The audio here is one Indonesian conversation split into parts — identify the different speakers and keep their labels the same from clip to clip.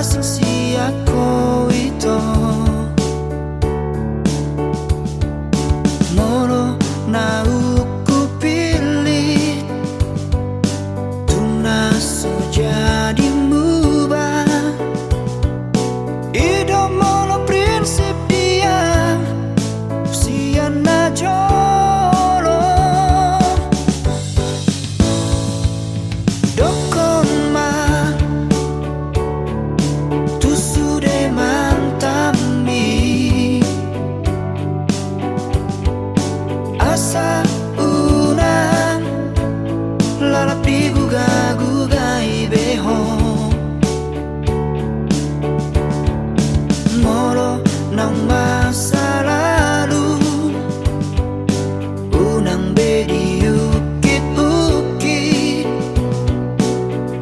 Speaker 1: asing si ako ito. Moro na ukupilit tunas jadi muba. Ido mono prinsip dia sian na jolo. Dokon ma tu sude mantami asa una lalapi guga ibeho. Moro ng masa lalu unang bedi ukit-ukit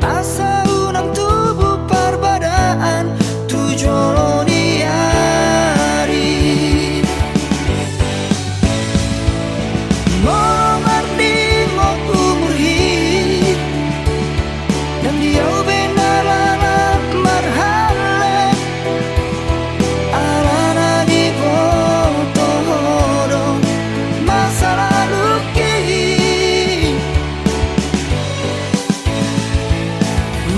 Speaker 1: asa unang tubuh perbedaan tujuh di hari. Moro mardingo umur hid dan dia benar marhale arana di foto masa lalu kini.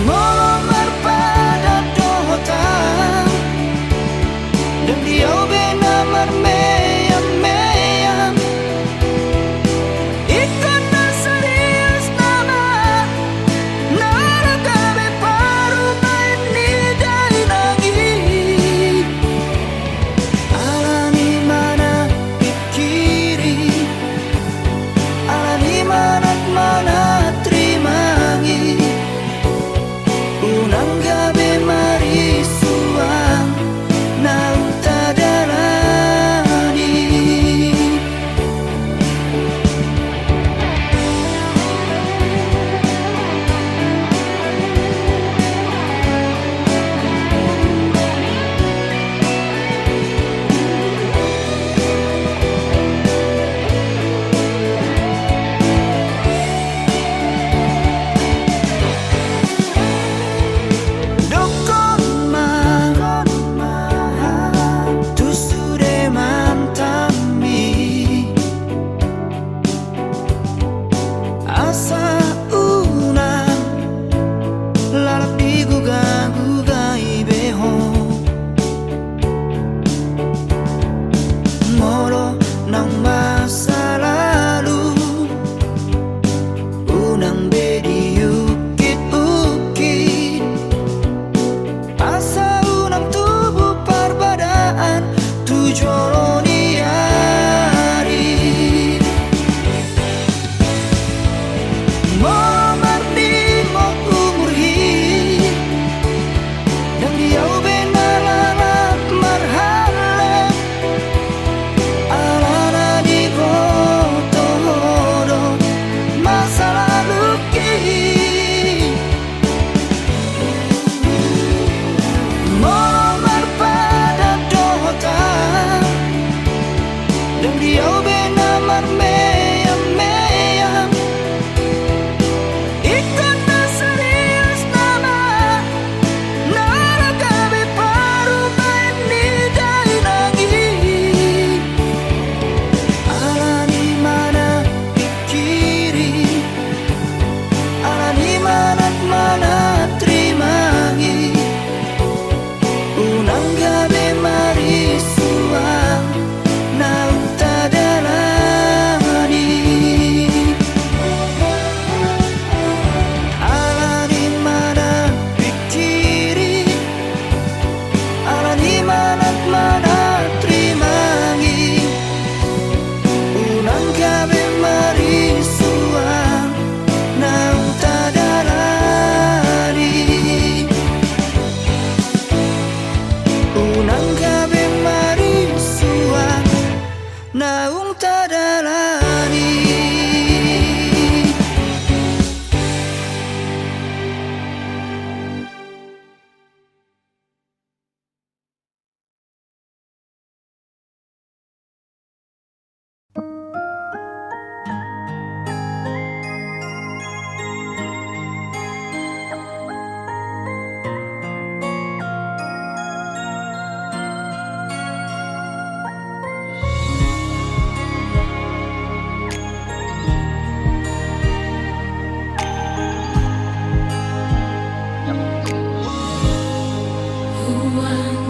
Speaker 1: Moro merpada dohotang dan dia benar mermeyam-meyam ikon na serius nama naragabe paru main ni dai nangi. Alani mana pikiri alani mana trimangi unang gabe mari suang nauta dalani.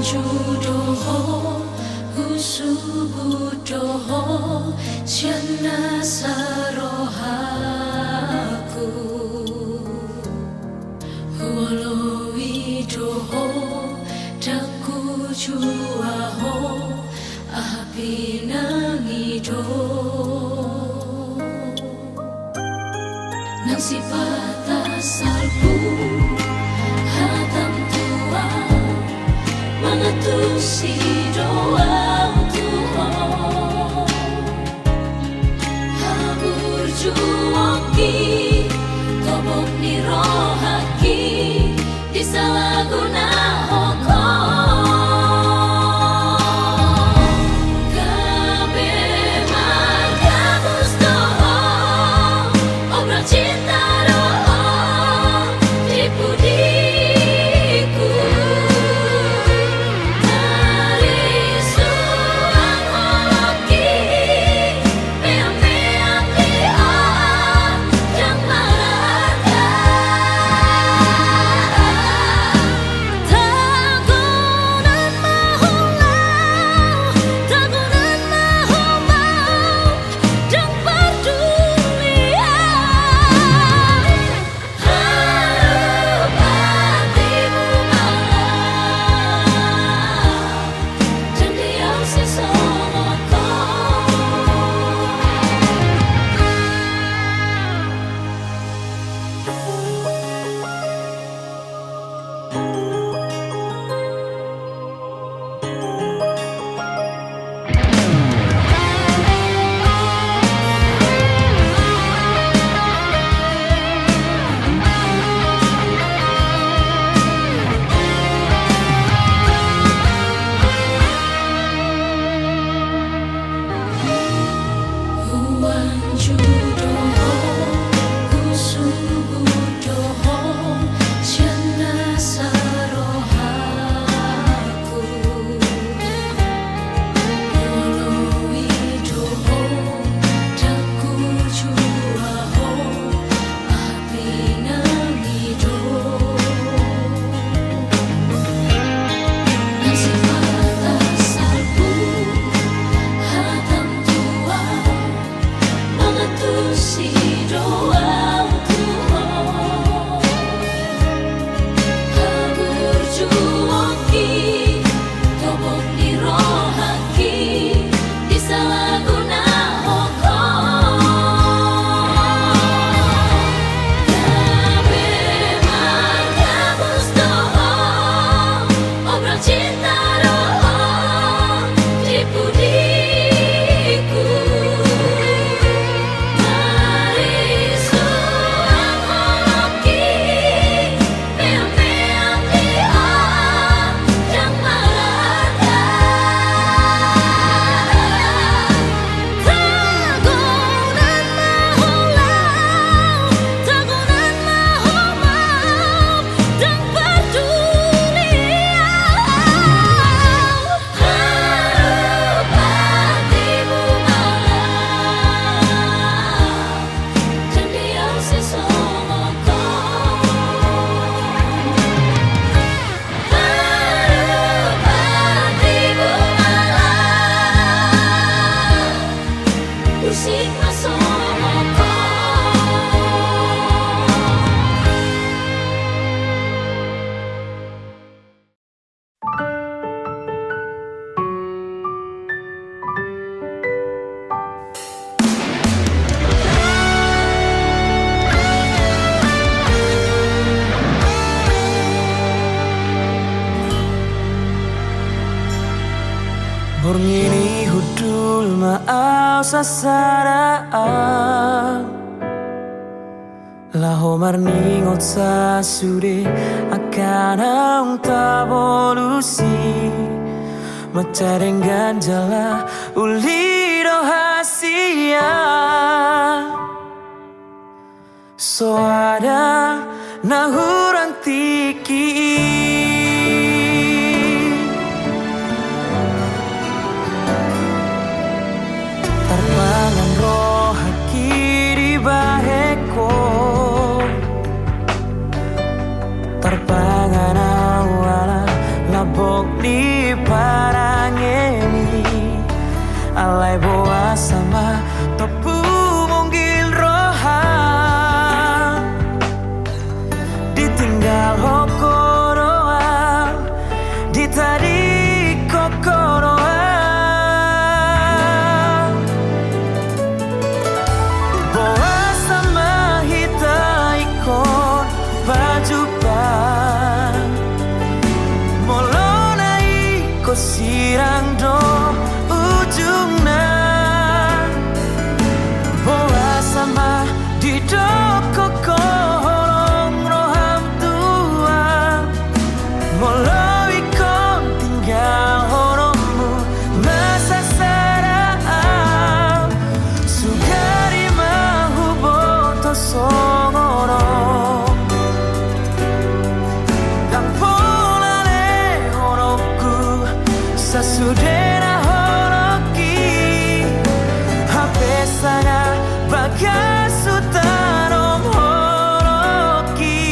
Speaker 2: judoho husubudoho Siana sarohaku Huolowi doho Daku juaho Api nangido Nang sipata salpu Hatam tua Mengatusi doa Tuhan Habur juoki Tobok ni rohaki Disalahguna hoko Kabe magabus doho Obral cinta doho Tipu diku
Speaker 1: Borngini hudul maau sasaraan Laho marningot sa sude akan ang tabolusi Macareng ganjala ulido hasia So ada nahurang tiki Tarpangan roh haki di baheko Tarpangan awala labok di alai boa sama topu munggil roha ditinggal hokoroa ditadi kokoroa boa sama hita ikon pajupan molona iko sirang do ujungna boa sama di doko kolong roham tua molo ikon tinggal horomu masa sarang sugari mahu boto songoro dan polane horoku sasudena horoki hape sana bagasutarong horoki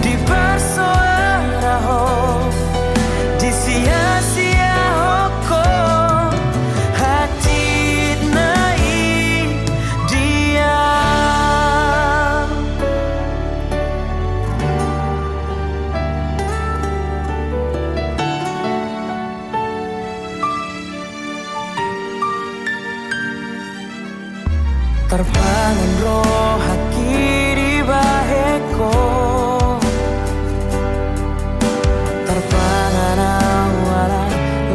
Speaker 1: di persoaraho di sia-sia hoko hati nai dia terbangun roh haki di baheko terbangun awara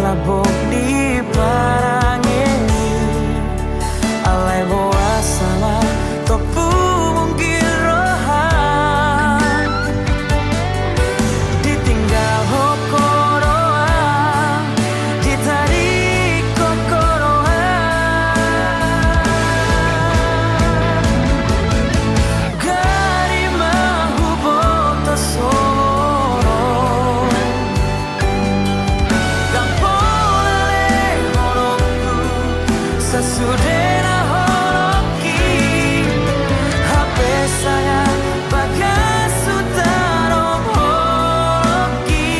Speaker 1: labok di parangeni alai boa sama topu munggil roha ditinggal hokoroa ditari kokoroa gari mahu boto soro dan polale horoku sasudena horoki hape saya bagasutarong horoki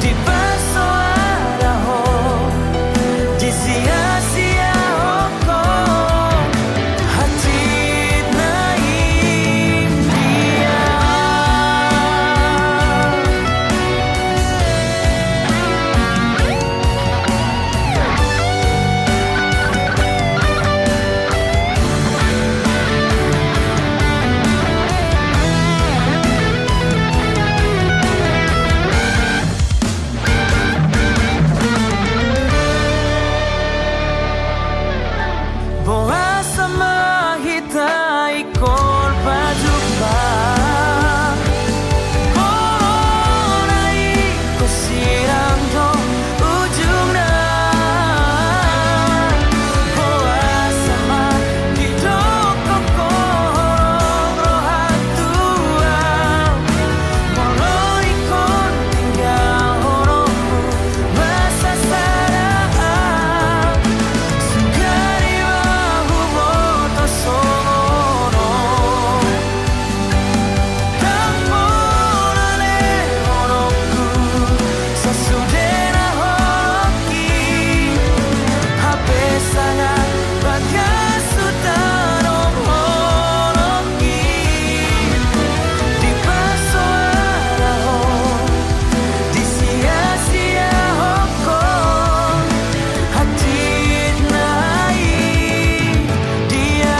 Speaker 1: di persoaraho di sia-sia hoko hati nai dia boa sama hita ikon pajupan molona iko sirang do ujungna boa sama di doko kolong rohan tua molo ikon tinggal horomu masa sarang sugari mahu boto songoro dan polane horoku sasudena horoki hape sana bagasutarong horoki di persoaraho di sia-sia hoko hati nai dia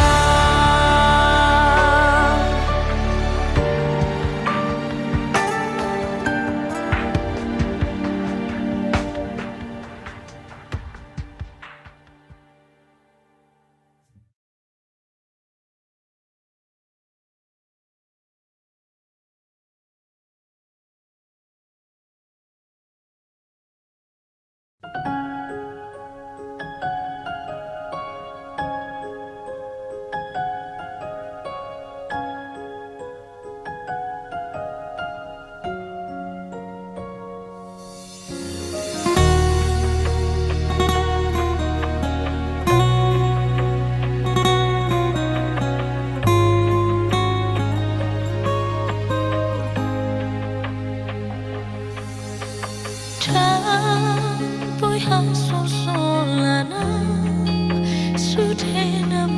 Speaker 2: bối hận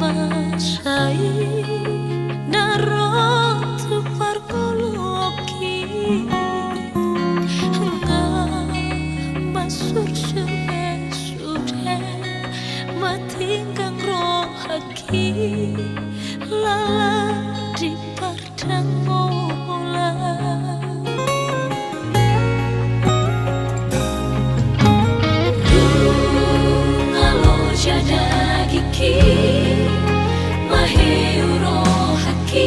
Speaker 2: kuasai narotu parkoloki masuk sudah mati kang rohaki lala di pardang mola ngalo jada giki mahiuro haki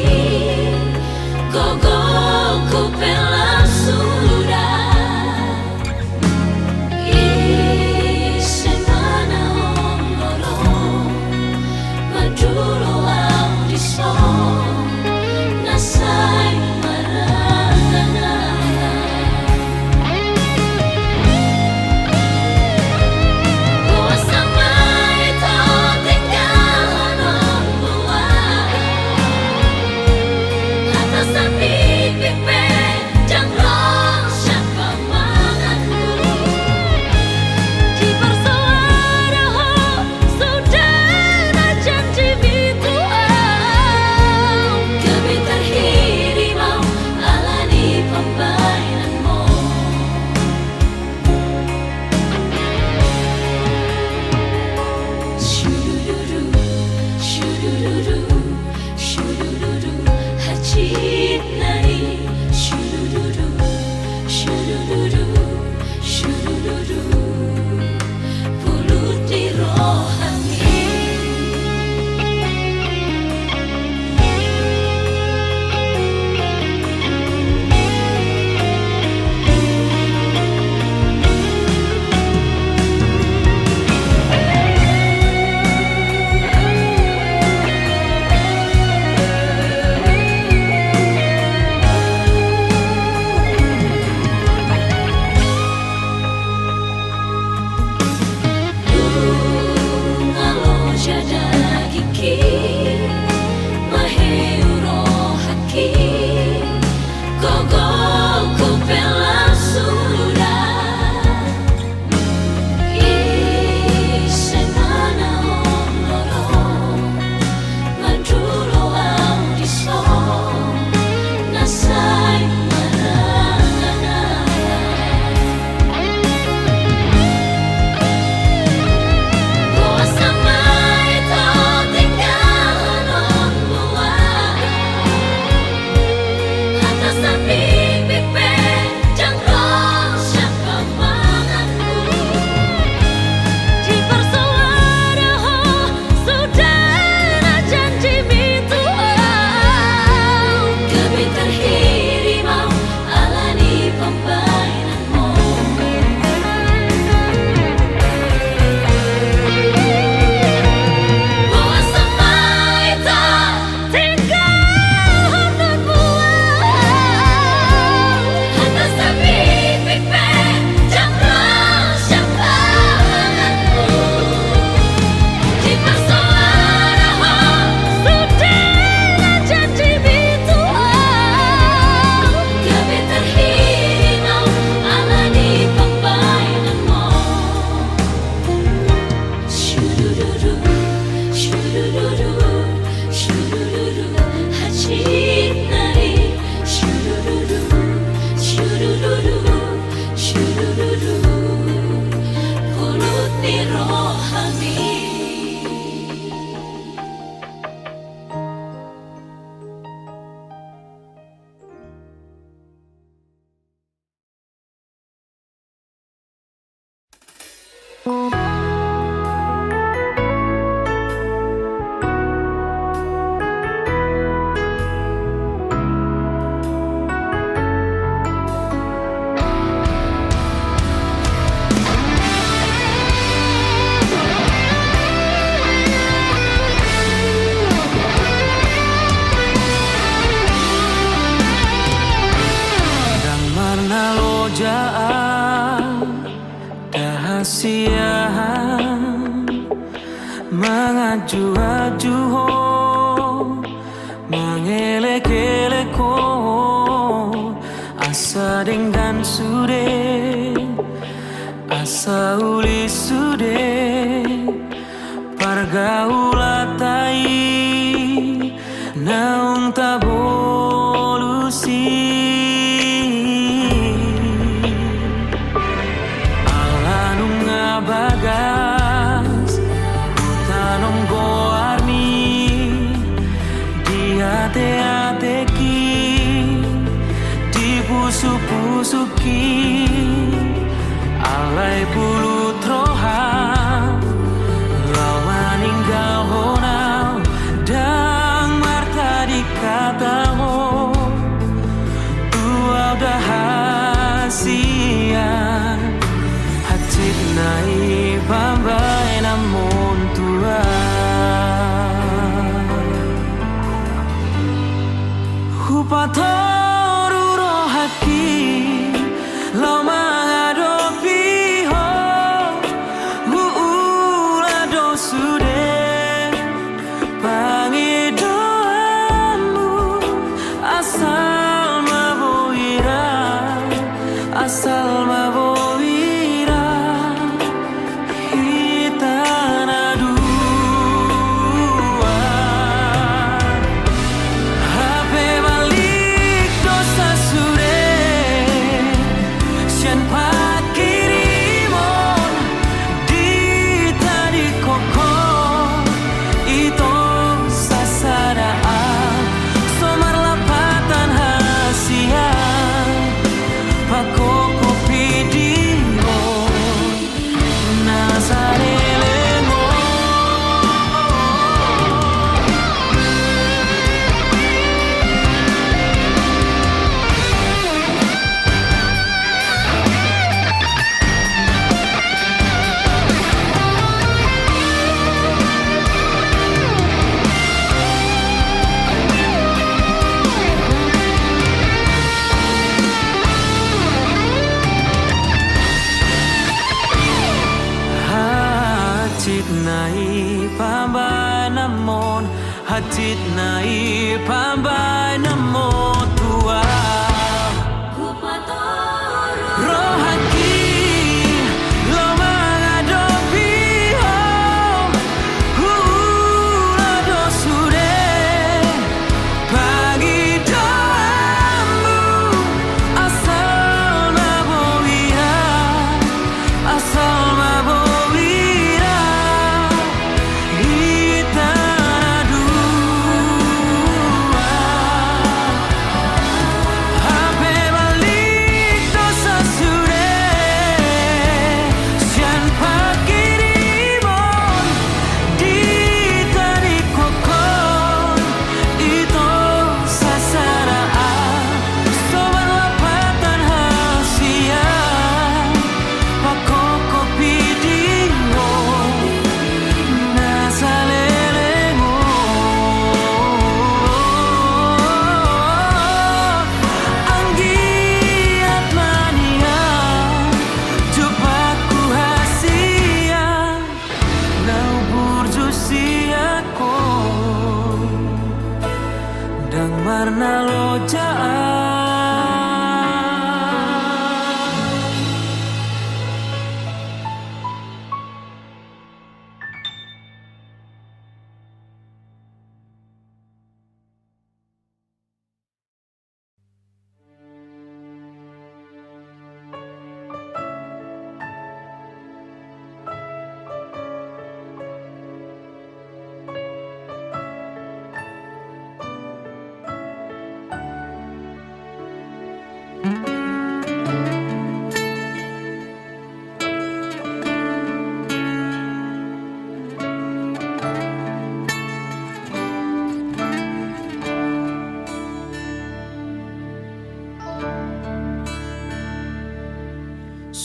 Speaker 2: gogo ku pela sudah isemana loro maduro audiso nasai marana boa samai tau tinggal nomboa atas sapi pipe jangrong siapa manganku di persoara ho saudara janji bituau kami terhirimau alani pembainanmu shururu shururu shururu hajit nai shururu shururu shururu pulut di rohani ngalo jada giki mahiuro haki gogo ku pela sudah isemana loro maduro audiso nasai marana boa samai tau tinggal nomboa atas sapi pipe jangrong siapa manganku di persoara ho saudara janji bituau kami terhirimau alani pembainanmu boa samai tau tinggal nomboa atas sapi pipe jangrong siapa manganku di persoara ho saudara janji bituau kami terhirimau alani pembainanmu shururu shururu shururu hajit nari shururu shururu shururu pulut di rohani
Speaker 1: Dan marna lojaan kasihan mengaju-aju ho mengelek-elek ho asa dengan sude asa uli sude pargaula tai tak bolusi ala nunga bagas utanong goarmi di ate-ateki di pusu-pusuki alai pulu trohan lawan inggal honau dang marta dikataho tua udah hasian hati nai bambai namun tua hupatoru rohaki lau mengadopi ho uula dosude pangidoanmu asal maboira hitana dua hape balik dosa sure sian pakirimon di tadi koko itu sasadaan somar lapatan hasian pako kopi dio nasarelengo Hatit nai pambai namon hatit nai pambai namon tua rohaki lo mengadopi ho hula dosure pagi doamu asal maboira hitana dua hape balik dosa sure sian pakirimon di tadi kokon itu sasaraan sobat lapatan hasian pako kopi dio nasalengo anggiat mania cobaku hasian nau burjusiako dang marna lojaan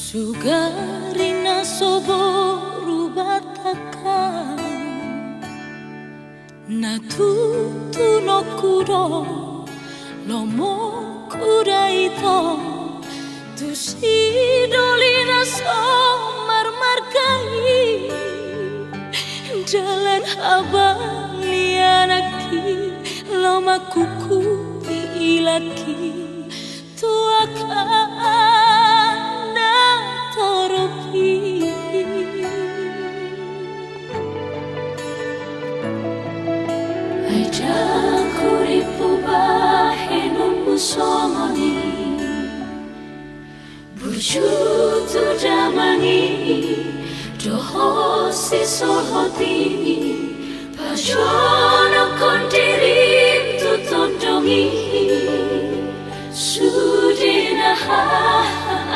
Speaker 2: Sugarina soboru bataka Natutu no kuro Lomo kudaito Tusidolina somar markai Jalan abali anaki Loma kuku ilaki Tuakana toropi Aja kuripu Tujuh damangi doho si sohoti pajono kondirim tutondongi sudena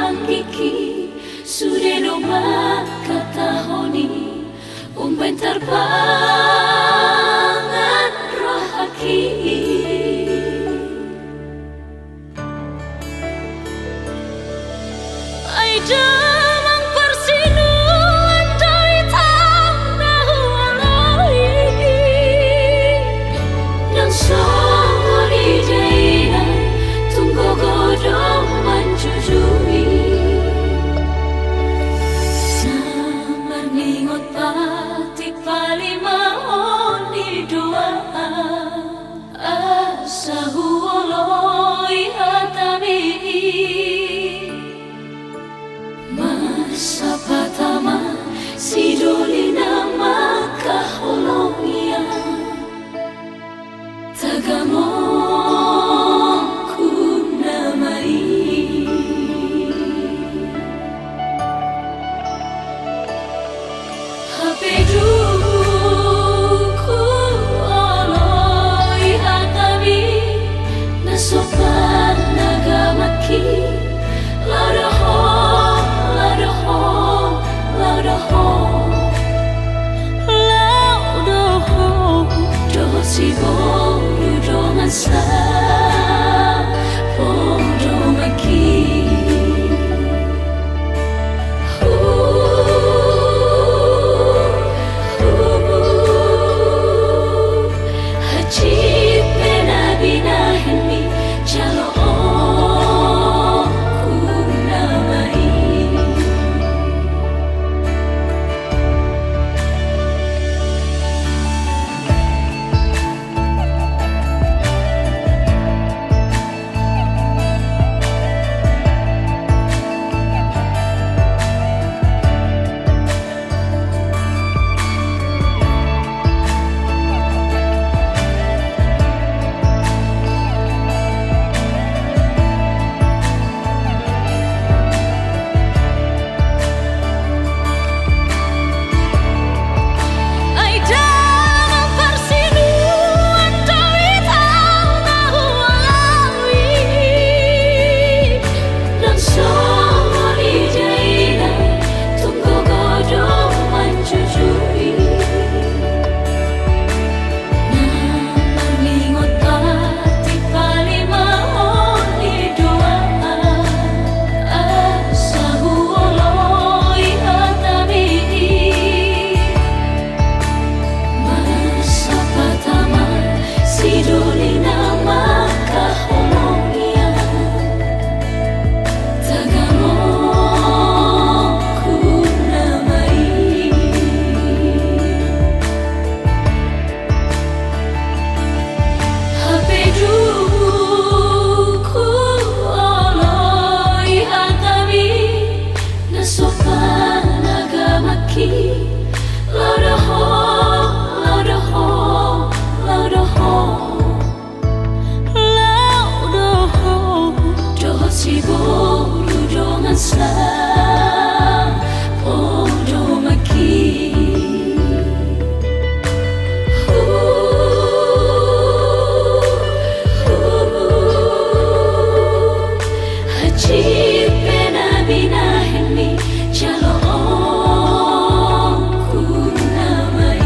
Speaker 2: angiki sudeno makatahoni umbentar pangan rohaki Damang persinuan dari tanah walai Nang sawari jaina tunggu godong manjujui Namar ningot pati palimahon di doa Asahu oloi hatami Sapatama sidolina makaholongia tagamongku namai hapeduku oloi hatami nasopan nagamaki ladaho si boru dongan sa pomdomaki haji penabinahin mi jalo ku namai si boru dongan sa pomdomaki haji penabinahin mi jalo ku namai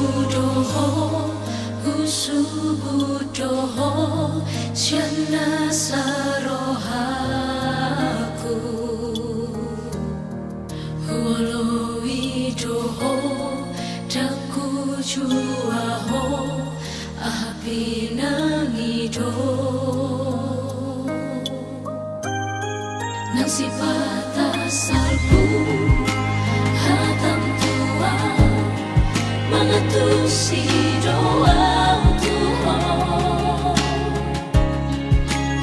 Speaker 2: judoho usubudoho Siana sarohaku Huoloi doho Daku juaho Api nangido Nang sipata salpu Hatam tua Mga tusi doa tuho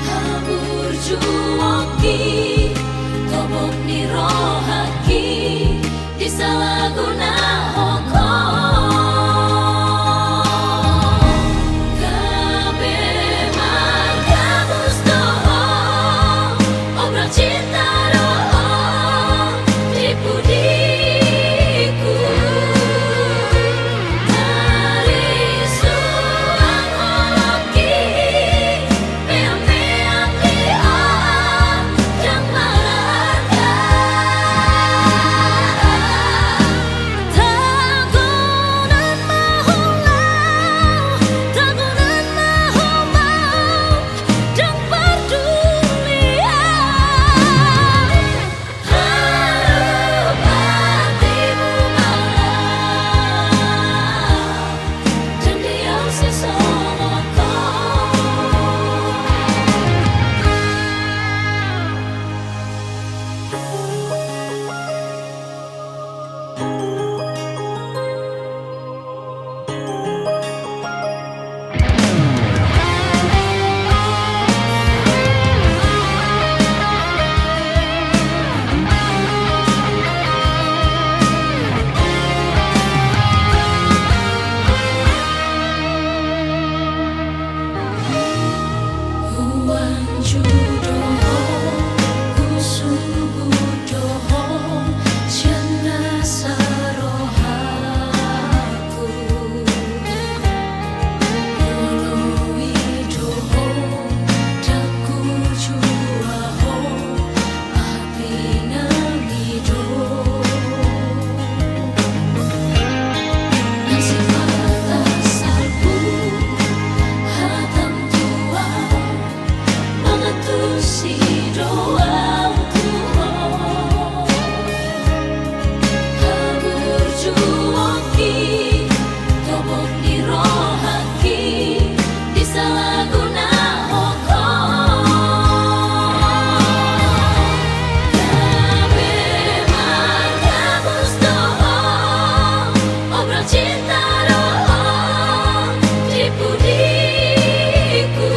Speaker 2: Habur juoki Tobok ni rohaki Di salaguna hoko Kabe margabus doho Obral cinta doho Di pudiku Dari suang holoki Meang-meang dia Jang marga Tagunan mahulau Tagunan mahumau Jang perdulian Harap hatimu malam Dan diam sesongoko Huan judoho usubudoho Siana sarohaku Huoloi doho Daku juaho Api nangido Nang sipata salpu Hatam tua Mga tusi doa tuho Habur juoki Tobok ni rohaki Di salaguna hoko Kabe margabus doho Obral cinta doho Di pudiku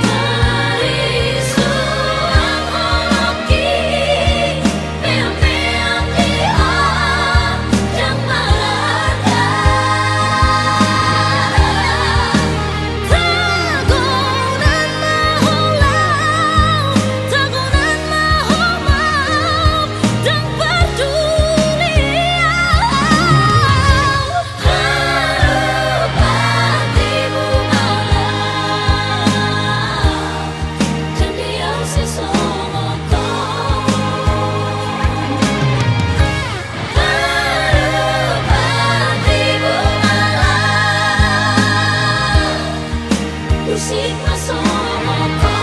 Speaker 2: Dari suang holoki Meang-meang dia Jang marga Tagunan mahulau Tagunan mahumau Dan perdulian Harap hatimu malam Dan diam sesongoko Harap hatimu malam Musik masongoko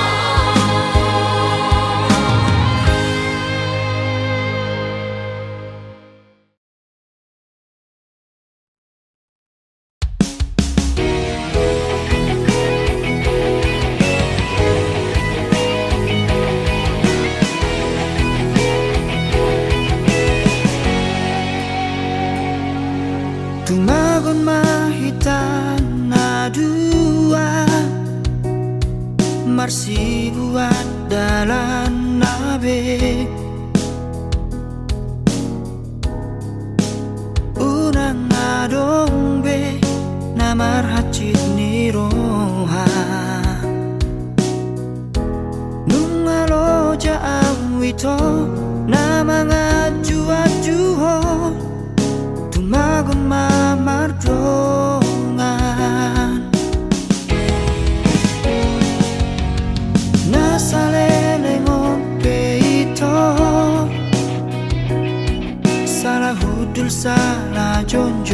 Speaker 1: Tumagon mahitan na dua Marsi buat dalan nabe Unang adong be Namar hacit ni roha Nung aloja awito Na mga juwa-juho Tumagon mamardongan Nasa lelengong peito Salah hudul salah jonjo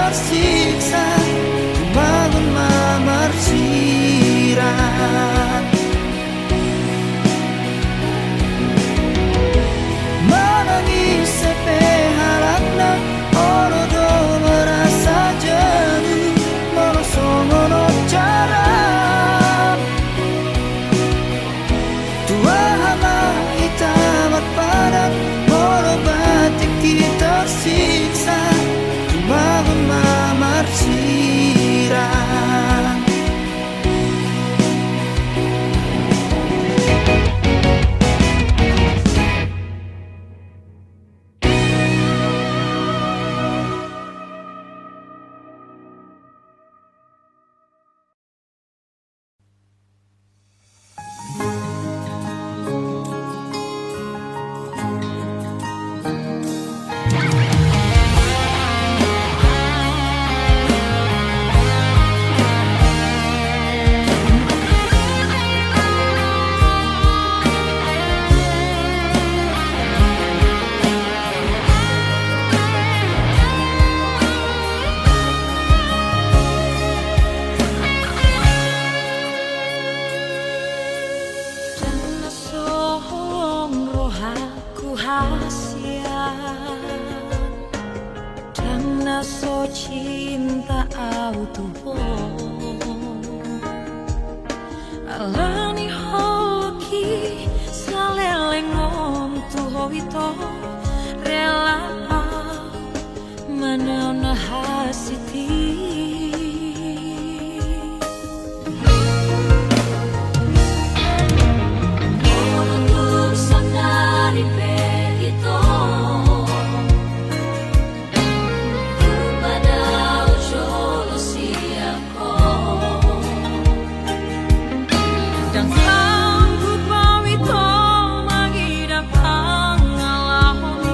Speaker 1: tersiksa bangun mamar sirah menangis sepe harapna ono do merasa jenuh merosongono cara tua hama hitamat padat merobati kita tersiksa bangun mamar sirah
Speaker 3: So cinta autuho alani hoki salelengom tuho ito rela manana hasiti
Speaker 2: Untuk sonari begitu
Speaker 3: Sanggup pawito magidapang alahon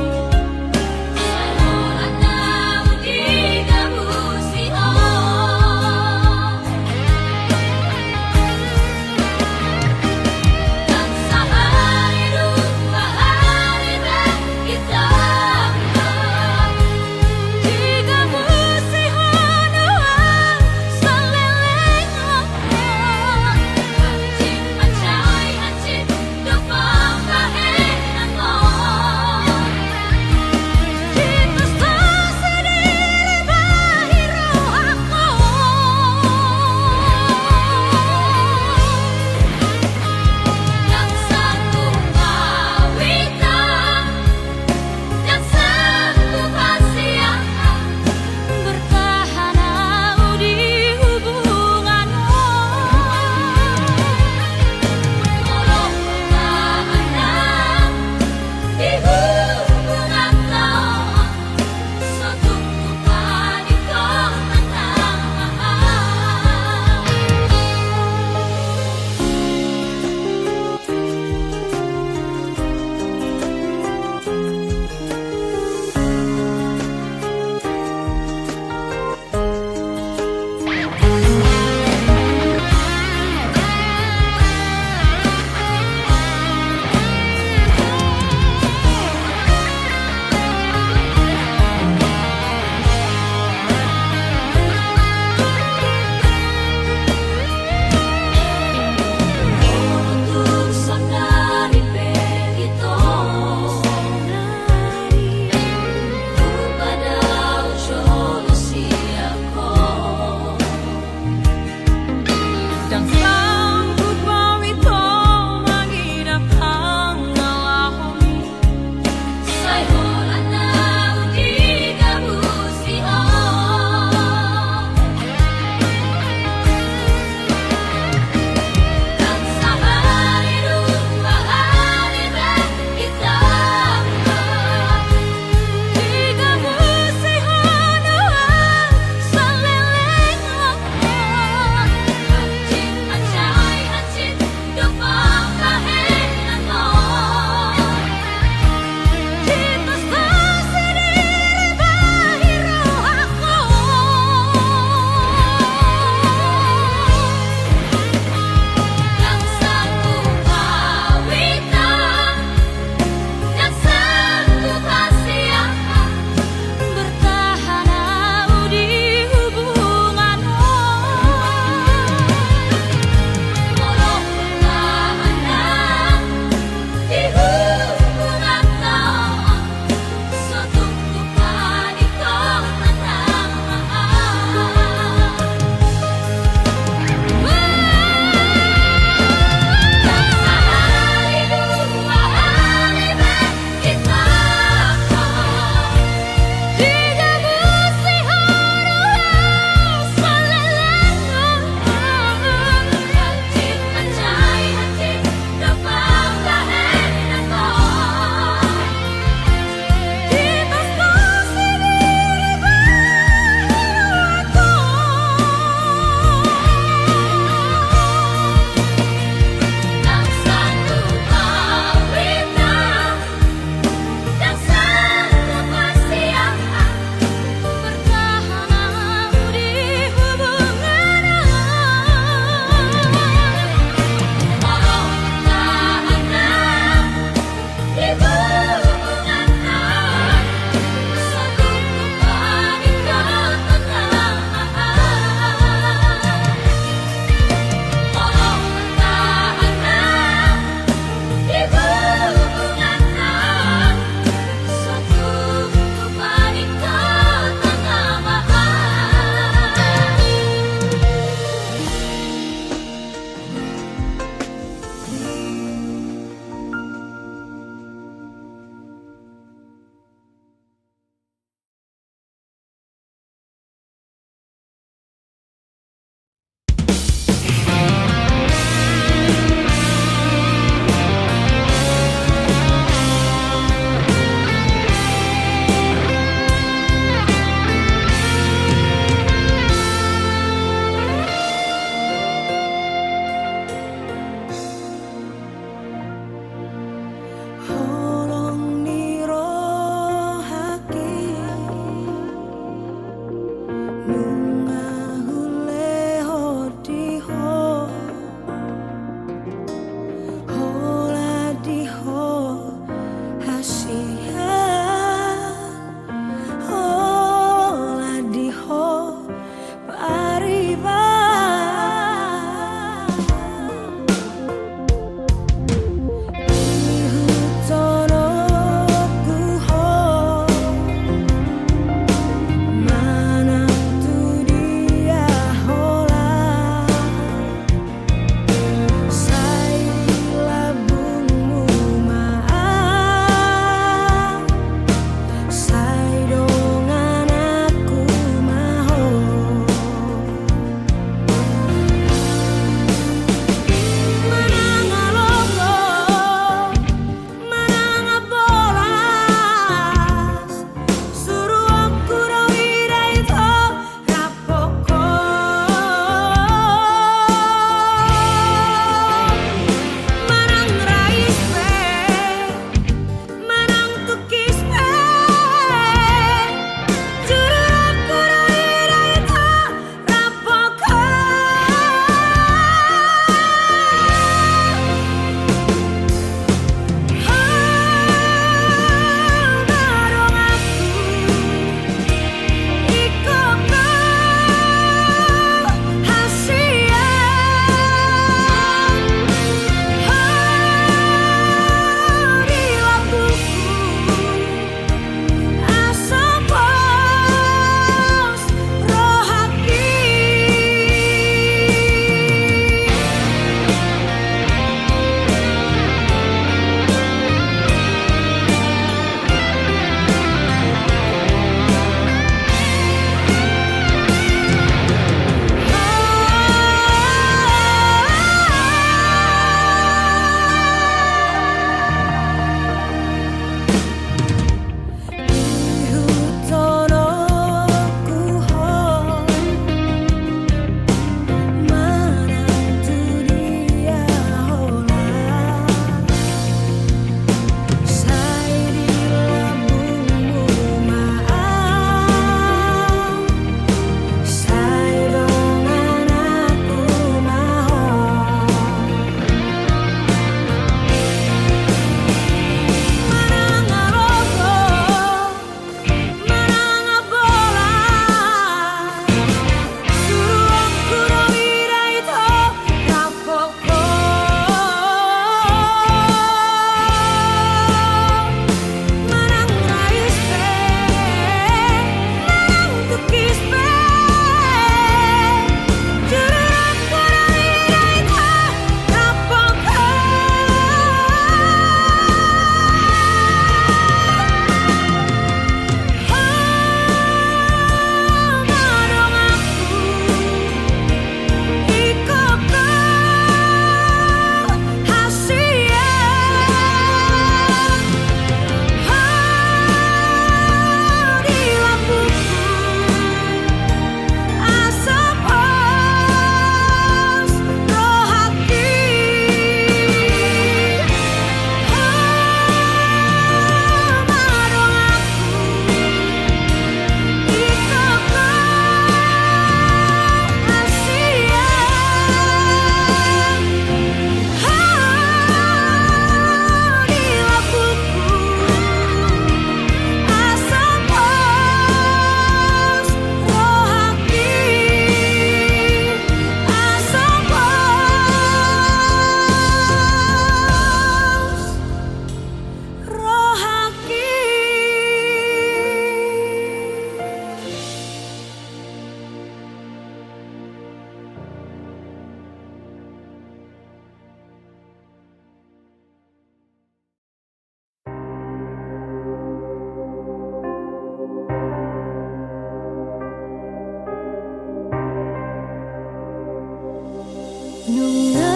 Speaker 3: Nunga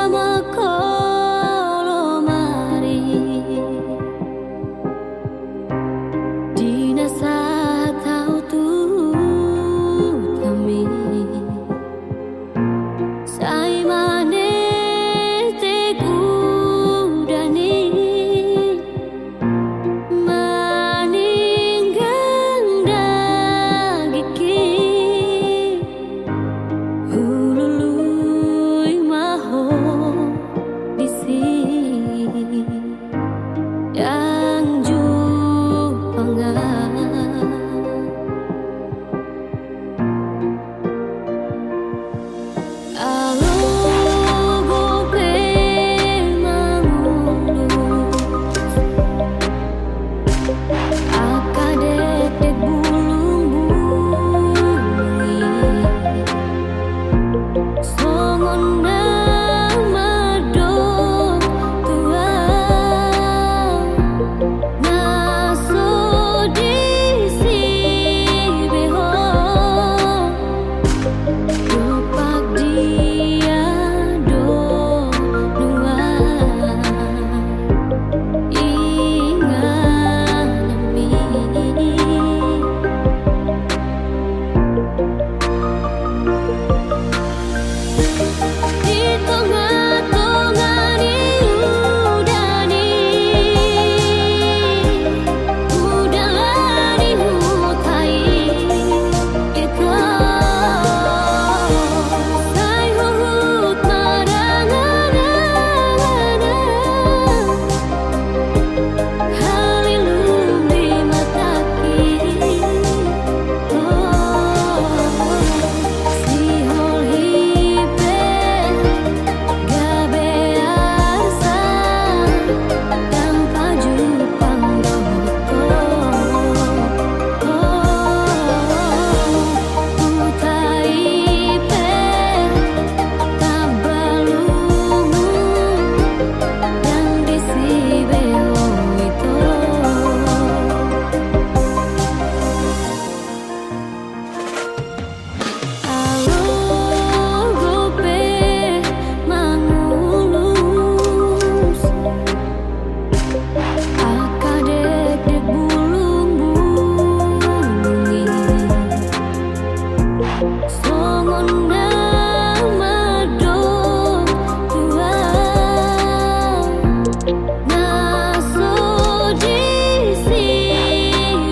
Speaker 3: makolo mari Dina sa tau tu kami Sai mane te kudani Maninggang dagiki Hulului maho disi Yang jupangan Alo gope mangulus Akadek bulung-bulungi Songon nama dok tua Naso disi beho Dopak dia do dua Inganami Di tengah-tengah udani Udahlah dihutai Eka Sai huhut marang-marang Halilum di mataki Sihol hipe gabe asa tanpa jupang doto Utai pe tabalumu yang disibelo itu Alo gope mangulus Akadek bulung-bulungi Songon nama dok tua Naso disi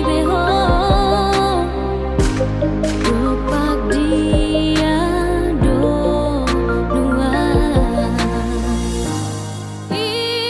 Speaker 3: beho Dopak dia do dua Inganami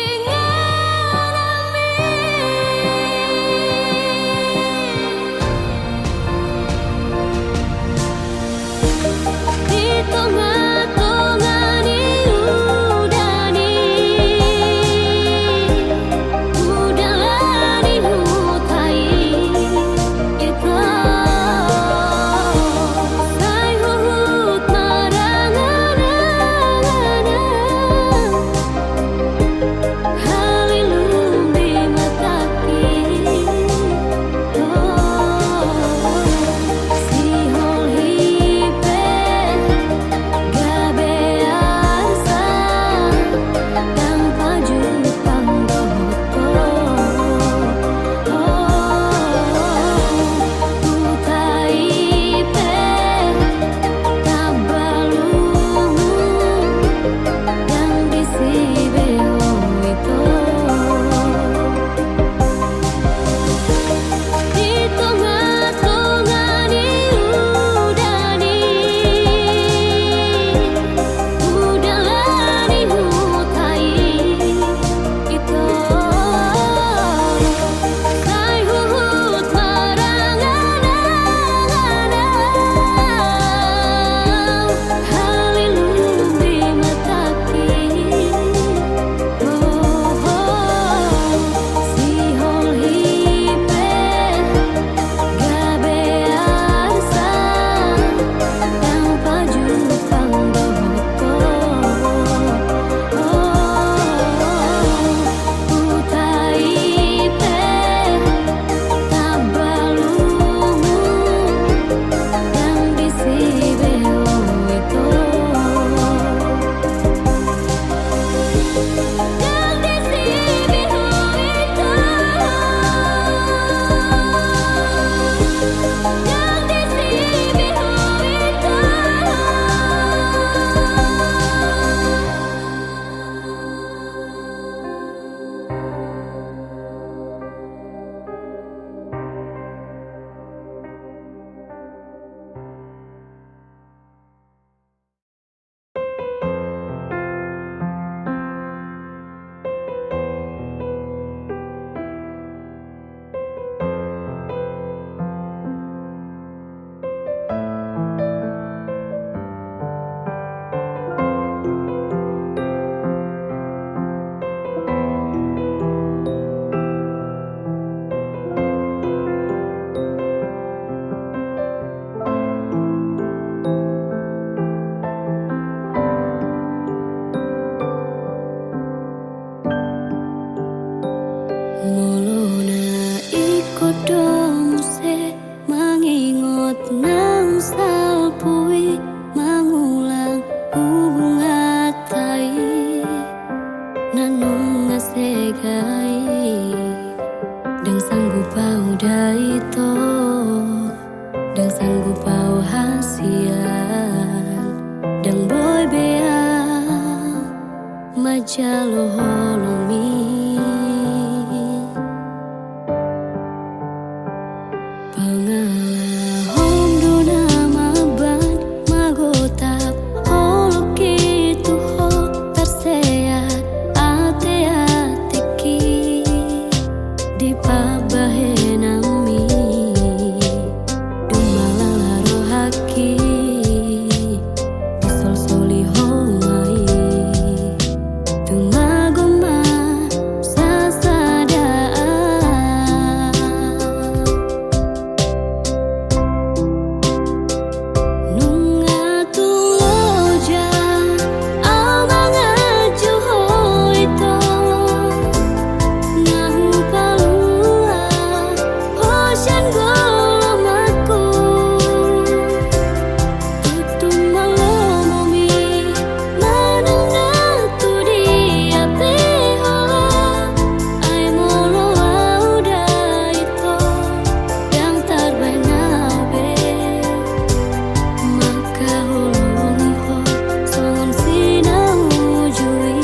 Speaker 3: Jalo holomi Pangalahom duna maban magotap holoki tuho terseat ate-ateki di pabahenami dumalala rohaki di sol-soli homai tumagoma sasadaan nunga tuloja amanga juho ito ngahu palua hosyan golomaku tutum malomomi manuna tudi ape hola ai molo auda ito yang tarbainabe maka holongiho songon sinamujui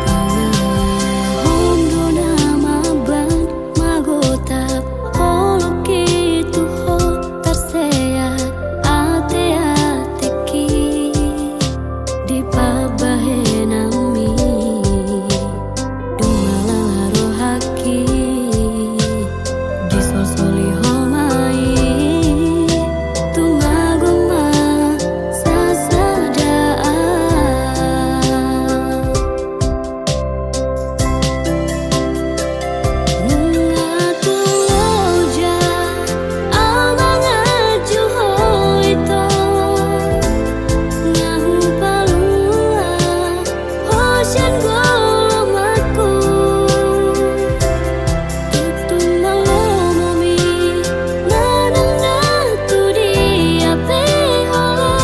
Speaker 3: Pangalahom duna maban magotap holoki tuho terseat ate-ateki di pabahenami dumalala rohaki di sol-soli homai tumagoma sasadaan nunga tuloja amanga juho ito ngahu palua hosyan golomaku tutum malomomi manuna tudi ape hola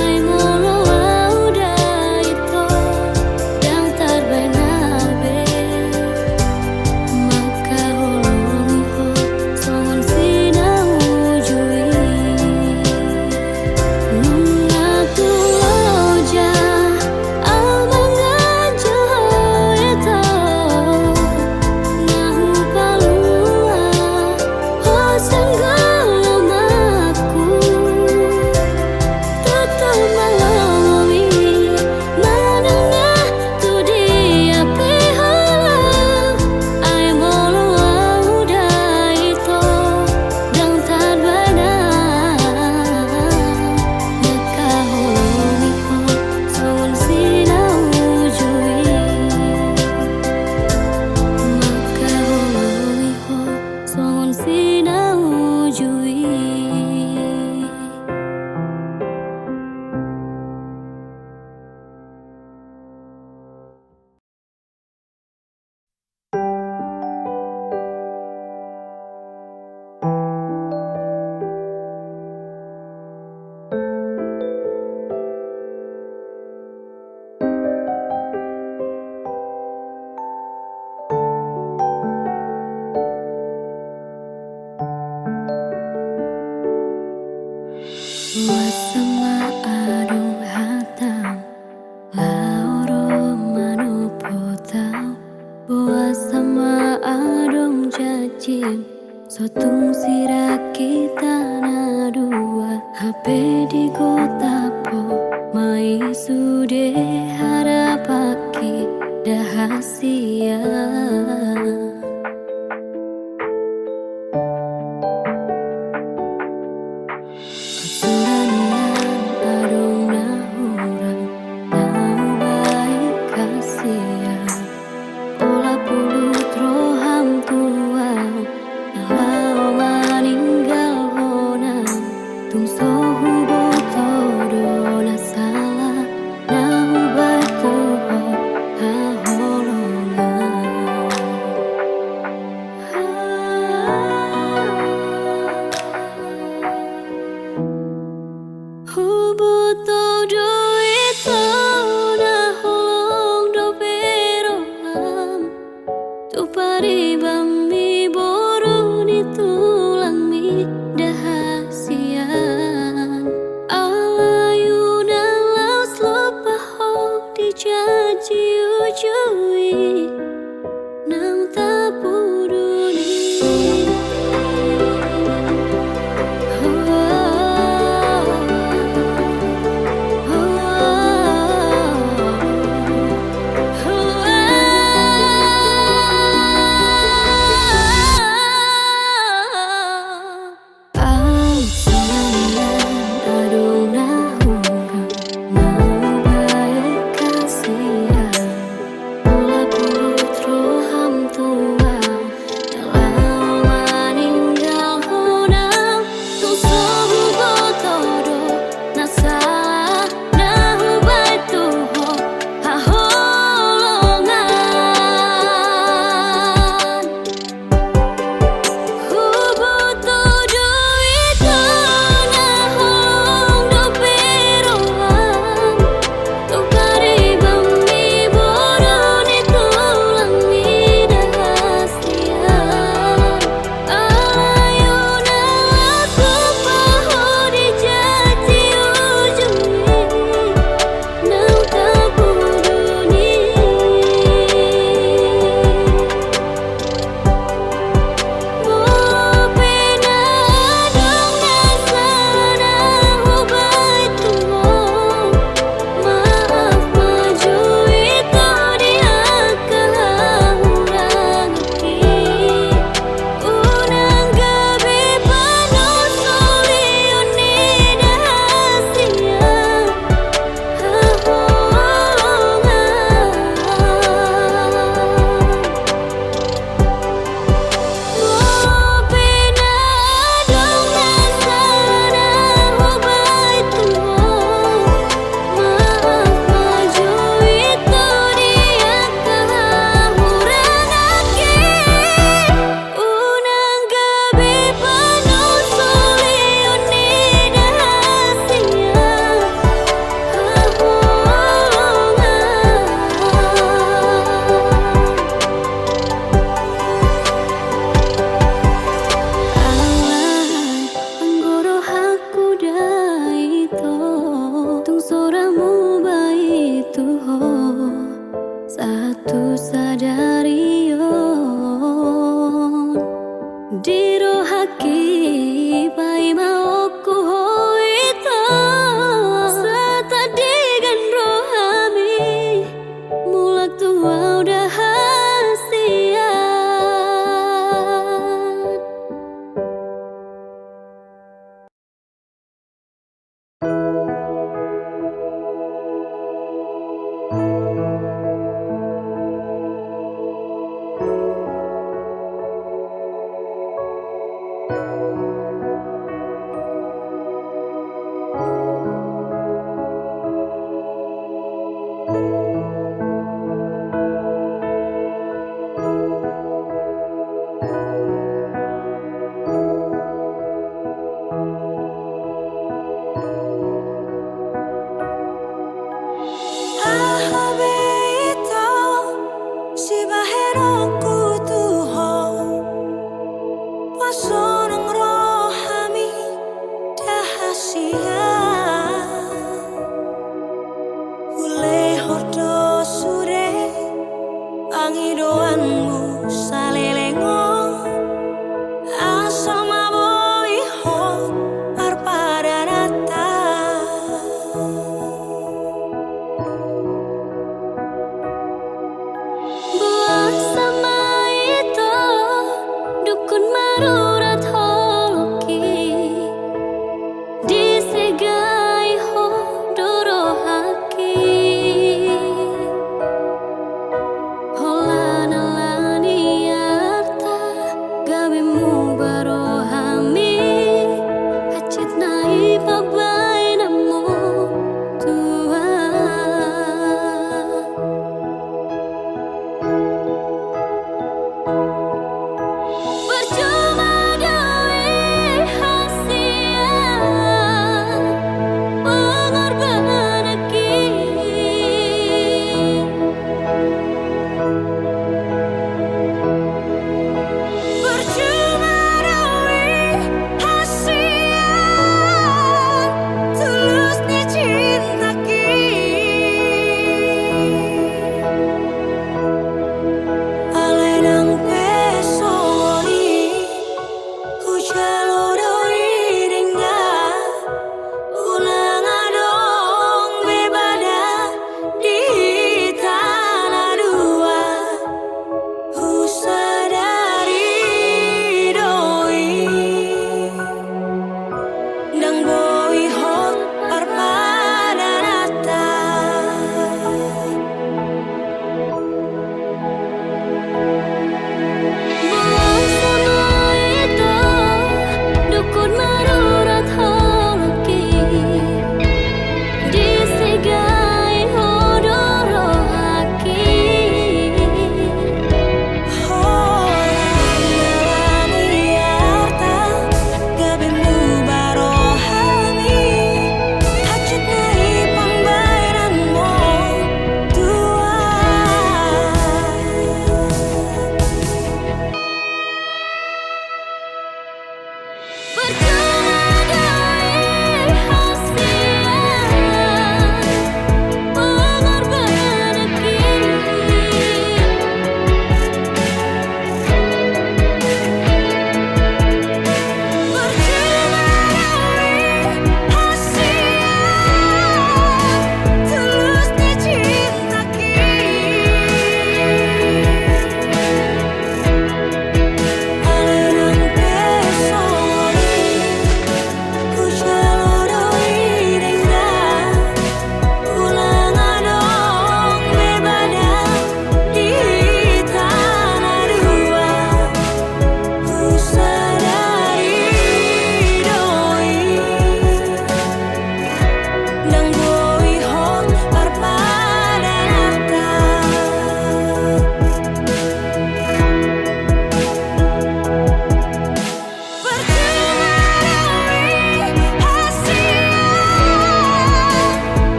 Speaker 3: ai molo auda ito yang tarbainabe maka holongiho songon sinamujui nunga tuloja amanga juho ito ngahu palua hosyan golomaku tutum malomomi manuna tudi ape hola ai molo auda ito yang tarbainabe maka holongiho songon sinamujui maka holongiho songon sinamujui Wasama adung hatam laoro manupotau Wasama adung jajim sotung siraki tanah dua HP di gotapo mai sude harapaki dahasia Ola pulut roham tua Nalau mani tu pari bami boru ni tulang mi dahasian alayuna laus lopaho di jaji ujui nang tapuruni. Satu sadarion diro haki pai mau ku hoita satadigan rohami mulak tua udah hasian.
Speaker 1: Pangidoanmu salelengo asal maboliho arpada data
Speaker 3: Buat